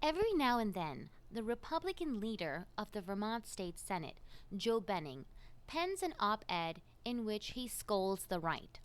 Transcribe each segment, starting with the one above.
Every now and then, the Republican leader of the Vermont State Senate, Joe Benning, pens an op-ed in which he scolds the right.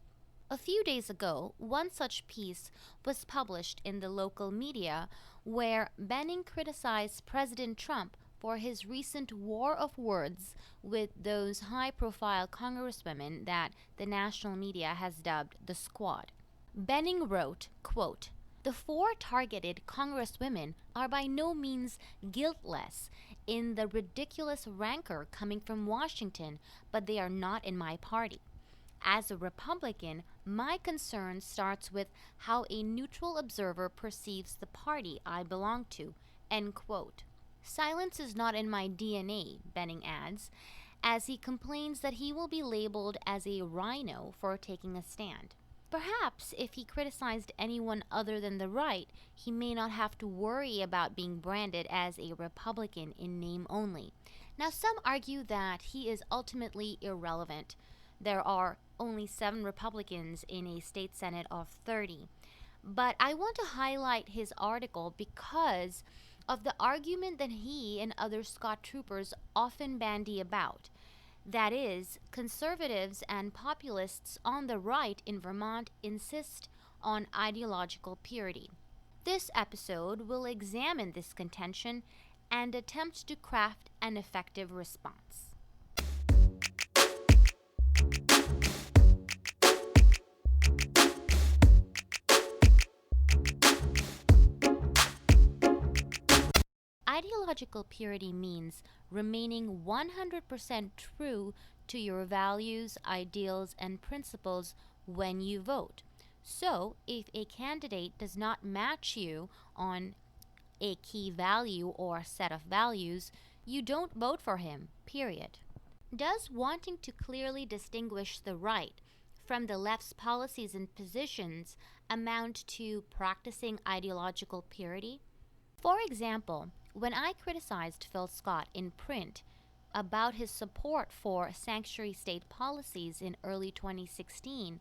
A few days ago, one such piece was published in the local media where Benning criticized President Trump for his recent war of words with those high-profile congresswomen that the national media has dubbed the Squad. Benning wrote, quote, "The four targeted congresswomen are by no means guiltless in the ridiculous rancor coming from Washington, but they are not in my party. As a Republican, my concern starts with how a neutral observer perceives the party I belong to." End quote. Silence is not in my DNA, Benning adds, as he complains that he will be labeled as a rhino for taking a stand. Perhaps if he criticized anyone other than the right, he may not have to worry about being branded as a Republican in name only. Now, some argue that he is ultimately irrelevant. There are only 7 Republicans in a state senate of 30. But I want to highlight his article because of the argument that he and other Scott troopers often bandy about. That is, conservatives and populists on the right in Vermont insist on ideological purity. This episode will examine this contention and attempt to craft an effective response. Ideological purity means remaining 100% true to your values, ideals, and principles when you vote. So, if a candidate does not match you on a key value or set of values, you don't vote for him, period. Does wanting to clearly distinguish the right from the left's policies and positions amount to practicing ideological purity? For example, when I criticized Phil Scott in print about his support for sanctuary state policies in early 2016,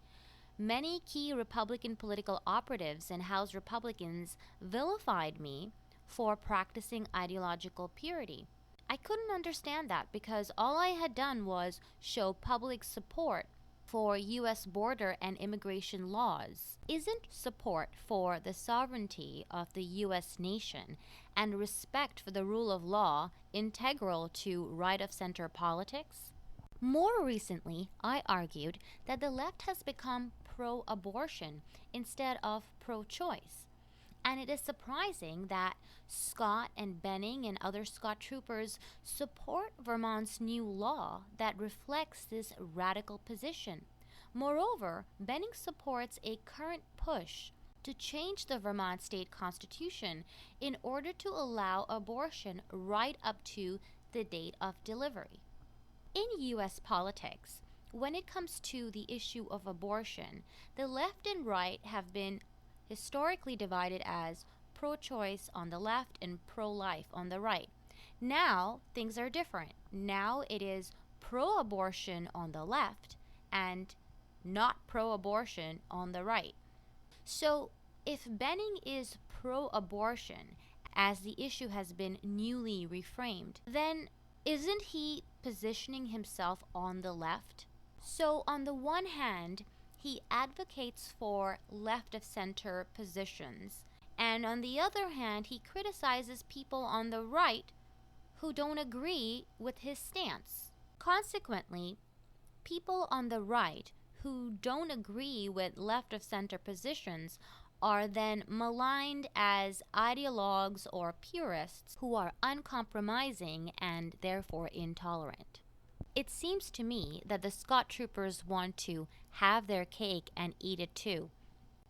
many key Republican political operatives and House Republicans vilified me for practicing ideological purity. I couldn't understand that because all I had done was show public support for U.S. border and immigration laws. Isn't support for the sovereignty of the U.S. nation and respect for the rule of law integral to right-of-center politics? More recently, I argued that the left has become pro-abortion instead of pro-choice. And it is surprising that Scott and Benning and other Scott troopers support Vermont's new law that reflects this radical position. Moreover, Benning supports a current push to change the Vermont state constitution in order to allow abortion right up to the date of delivery. In U.S. politics, when it comes to the issue of abortion, the left and right have been historically divided as pro-choice on the left and pro-life on the right. Now, things are different. Now it is pro-abortion on the left and not pro-abortion on the right. So, if Benning is pro-abortion, as the issue has been newly reframed, then isn't he positioning himself on the left? So, on the one hand, he advocates for left-of-center positions, and on the other hand, he criticizes people on the right who don't agree with his stance. Consequently, people on the right who don't agree with left-of-center positions are then maligned as ideologues or purists who are uncompromising and therefore intolerant. It seems to me that the Scott troopers want to have their cake and eat it too.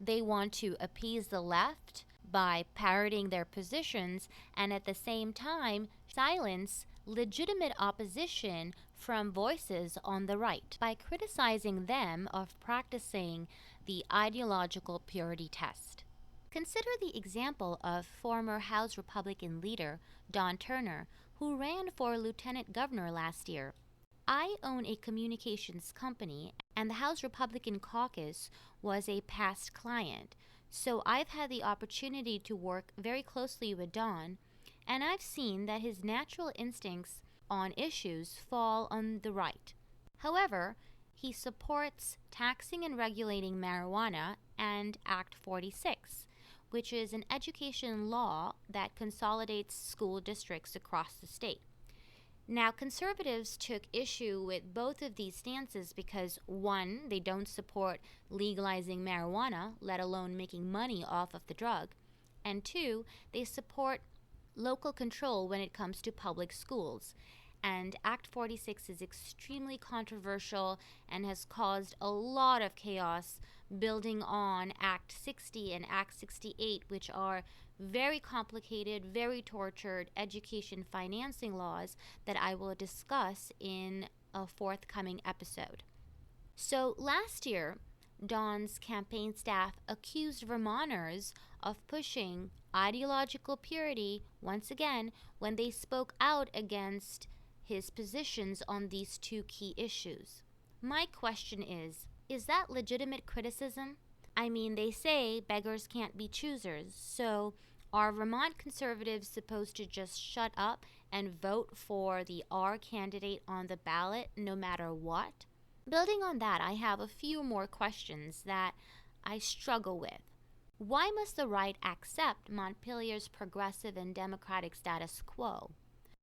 They want to appease the left by parroting their positions and at the same time silence legitimate opposition from voices on the right by criticizing them of practicing the ideological purity test. Consider the example of former House Republican leader Don Turner, who ran for lieutenant governor last year. I own a communications company, and the House Republican caucus was a past client. So I've had the opportunity to work very closely with Don, and I've seen that his natural instincts on issues fall on the right. However, he supports taxing and regulating marijuana and Act 46, which is an education law that consolidates school districts across the state. Now, conservatives took issue with both of these stances because, one, they don't support legalizing marijuana, let alone making money off of the drug, and two, they support local control when it comes to public schools. And Act 46 is extremely controversial and has caused a lot of chaos, building on Act 60 and Act 68, which are very complicated, very tortured education financing laws that I will discuss in a forthcoming episode. So last year, Don's campaign staff accused Vermonters of pushing ideological purity once again when they spoke out against his positions on these two key issues. My question is that legitimate criticism? I mean, they say beggars can't be choosers, so are Vermont conservatives supposed to just shut up and vote for the R candidate on the ballot no matter what? Building on that, I have a few more questions that I struggle with. Why must the right accept Montpelier's progressive and democratic status quo?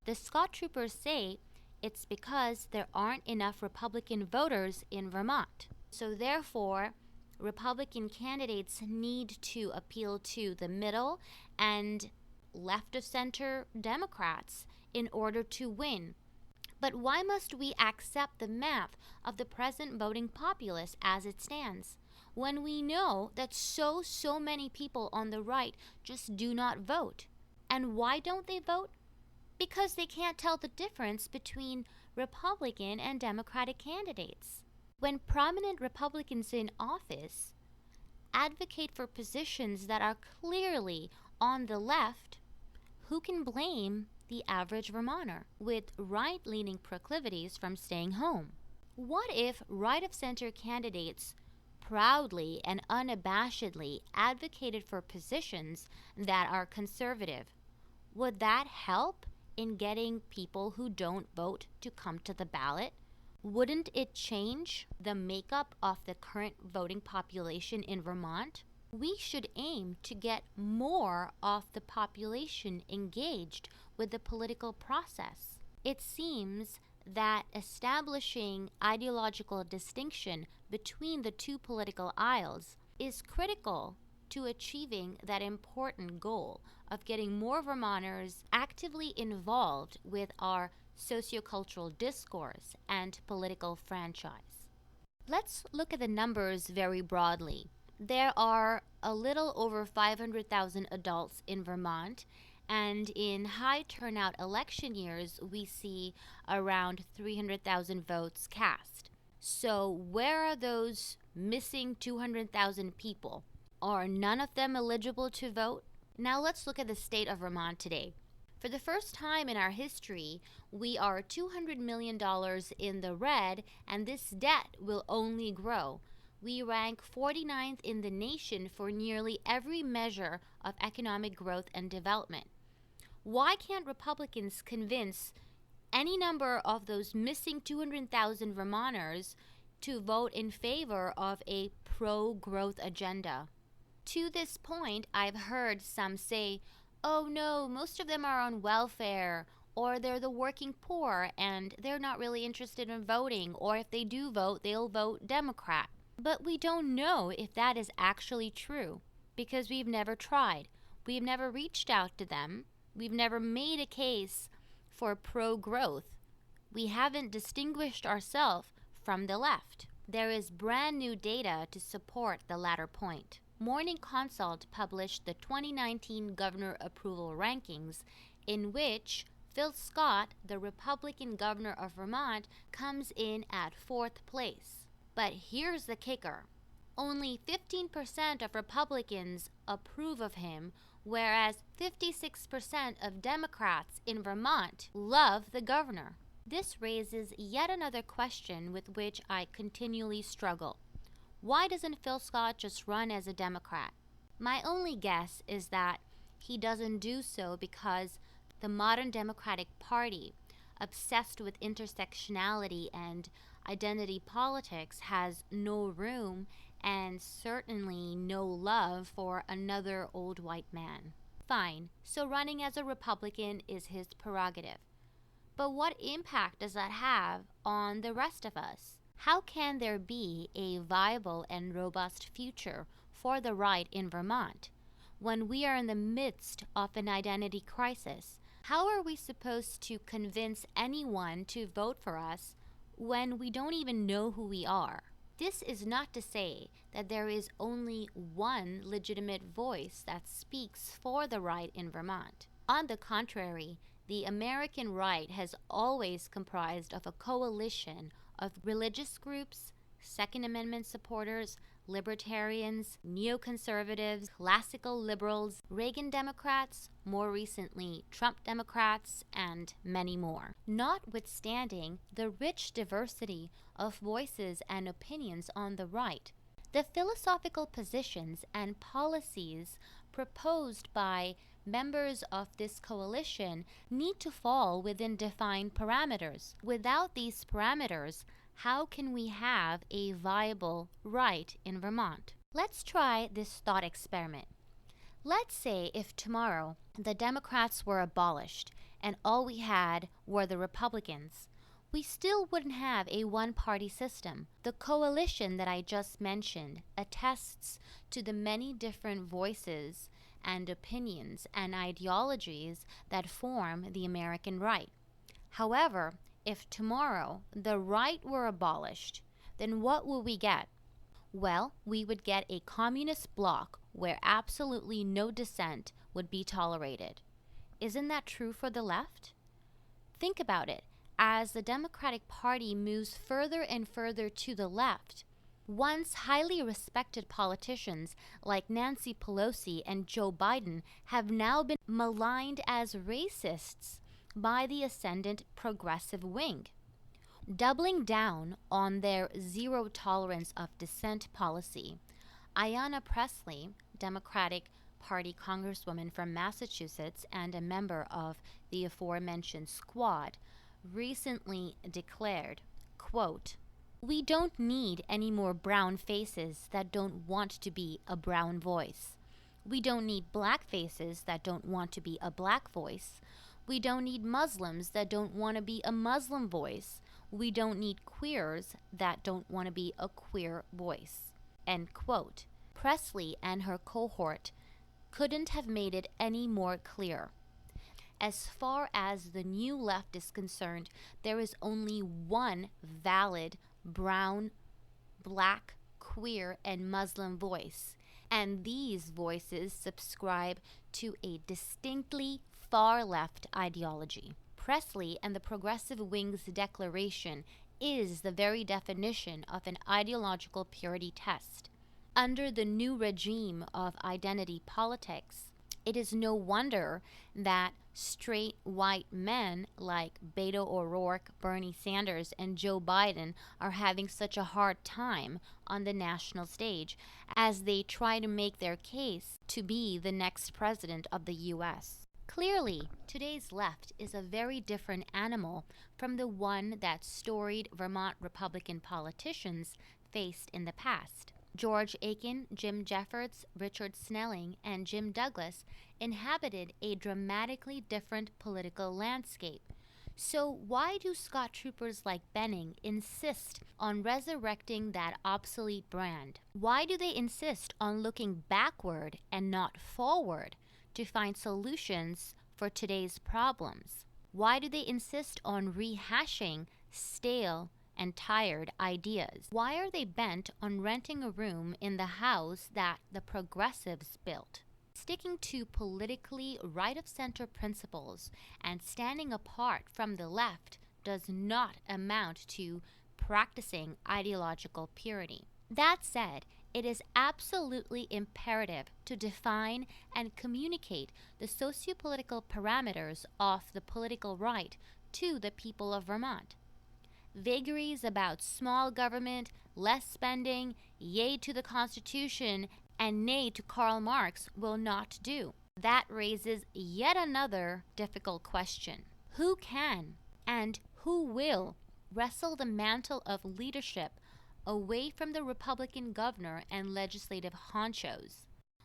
The Scott Troopers say it's because there aren't enough Republican voters in Vermont. So therefore, Republican candidates need to appeal to the middle and left of center Democrats in order to win. But why must we accept the math of the present voting populace as it stands, when we know that so many people on the right just do not vote? And why don't they vote? Because they can't tell the difference between Republican and Democratic candidates. When prominent Republicans in office advocate for positions that are clearly on the left, who can blame the average Vermonter with right-leaning proclivities from staying home? What if right-of-center candidates proudly and unabashedly advocated for positions that are conservative? Would that help in getting people who don't vote to come to the ballot? Wouldn't it change the makeup of the current voting population in Vermont? We should aim to get more of the population engaged with the political process. It seems that establishing ideological distinction between the two political aisles is critical to achieving that important goal of getting more Vermonters actively involved with our sociocultural discourse and political franchise. Let's look at the numbers very broadly. There are a little over 500,000 adults in Vermont, and in high turnout election years, we see around 300,000 votes cast. So where are those missing 200,000 people? Are none of them eligible to vote? Now let's look at the state of Vermont today. For the first time in our history, we are $200 million in the red, and this debt will only grow. We rank 49th in the nation for nearly every measure of economic growth and development. Why can't Republicans convince any number of those missing 200,000 Vermonters to vote in favor of a pro-growth agenda? To this point, I've heard some say, oh no, most of them are on welfare, or they're the working poor and they're not really interested in voting, or if they do vote, they'll vote Democrat. But we don't know if that is actually true because we've never tried. We've never reached out to them. We've never made a case for pro-growth. We haven't distinguished ourselves from the left. There is brand new data to support the latter point. Morning Consult published the 2019 Governor Approval Rankings, in which Phil Scott, the Republican governor of Vermont, comes in at 4th place. But here's the kicker. Only 15% of Republicans approve of him, whereas 56% of Democrats in Vermont love the governor. This raises yet another question with which I continually struggle. Why doesn't Phil Scott just run as a Democrat? My only guess is that he doesn't do so because the modern Democratic Party, obsessed with intersectionality and identity politics, has no room and certainly no love for another old white man. Fine, so running as a Republican is his prerogative. But what impact does that have on the rest of us? How can there be a viable and robust future for the right in Vermont when we are in the midst of an identity crisis? How are we supposed to convince anyone to vote for us when we don't even know who we are? This is not to say that there is only one legitimate voice that speaks for the right in Vermont. On the contrary, the American right has always comprised of a coalition of religious groups, Second Amendment supporters, libertarians, neoconservatives, classical liberals, Reagan Democrats, more recently Trump Democrats, and many more. Notwithstanding the rich diversity of voices and opinions on the right, the philosophical positions and policies proposed by members of this coalition need to fall within defined parameters. Without these parameters, how can we have a viable right in Vermont? Let's try this thought experiment. Let's say if tomorrow the Democrats were abolished and all we had were the Republicans, we still wouldn't have a one-party system. The coalition that I just mentioned attests to the many different voices and opinions and ideologies that form the American right. However, if tomorrow the right were abolished, then what would we get? Well, we would get a communist bloc where absolutely no dissent would be tolerated. Isn't that true for the left? Think about it. As the Democratic Party moves further and further to the left, once highly respected politicians like Nancy Pelosi and Joe Biden have now been maligned as racists by the ascendant progressive wing. Doubling down on their zero tolerance of dissent policy, Ayanna Pressley, Democratic Party congresswoman from Massachusetts and a member of the aforementioned squad, recently declared, quote, "We don't need any more brown faces that don't want to be a brown voice. We don't need black faces that don't want to be a black voice. We don't need Muslims that don't want to be a Muslim voice. We don't need queers that don't want to be a queer voice." End quote. Pressley and her cohort couldn't have made it any more clear. As far as the new left is concerned, there is only one valid brown, black, queer, and Muslim voice, and these voices subscribe to a distinctly far-left ideology. Pressley and the progressive wing's declaration is the very definition of an ideological purity test. Under the new regime of identity politics, it is no wonder that straight white men like Beto O'Rourke, Bernie Sanders, and Joe Biden are having such a hard time on the national stage as they try to make their case to be the next president of the U.S. Clearly, today's left is a very different animal from the one that storied Vermont Republican politicians faced in the past. George Aiken, Jim Jeffords, Rickard Snelling, and Jim Douglas inhabited a dramatically different political landscape. So why do Scott troopers like Benning insist on resurrecting that obsolete brand? Why do they insist on looking backward and not forward to find solutions for today's problems? Why do they insist on rehashing stale and tired ideas? Why are they bent on renting a room in the house that the progressives built? Sticking to politically right-of-center principles and standing apart from the left does not amount to practicing ideological purity. That said, it is absolutely imperative to define and communicate the sociopolitical parameters of the political right to the people of Vermont. Vagaries about small government, less spending, yay to the Constitution, and nay to Karl Marx will not do. That raises yet another difficult question. Who can and who will wrestle the mantle of leadership away from the Republican governor and legislative honchos?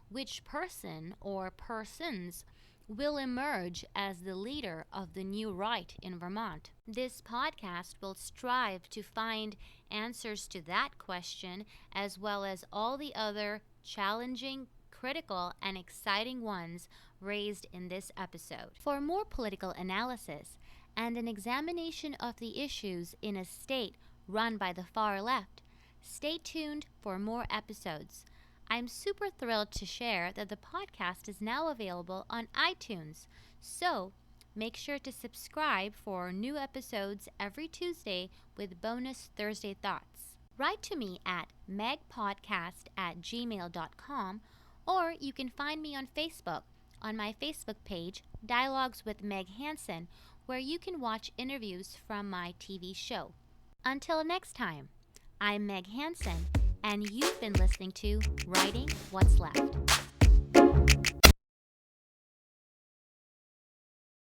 Which person or persons will emerge as the leader of the new right in Vermont? This podcast will strive to find answers to that question, as well as all the other challenging, critical, and exciting ones raised in this episode. For more political analysis and an examination of the issues in a state run by the far left, stay tuned for more episodes. I'm super thrilled to share that the podcast is now available on iTunes, so make sure to subscribe for new episodes every Tuesday with bonus Thursday thoughts. Write to me at megpodcast@gmail.com, or you can find me on Facebook on my Facebook page, Dialogues with Meg Hansen, where you can watch interviews from my TV show. Until next time, I'm Meg Hansen, and you've been listening to Writing What's Left.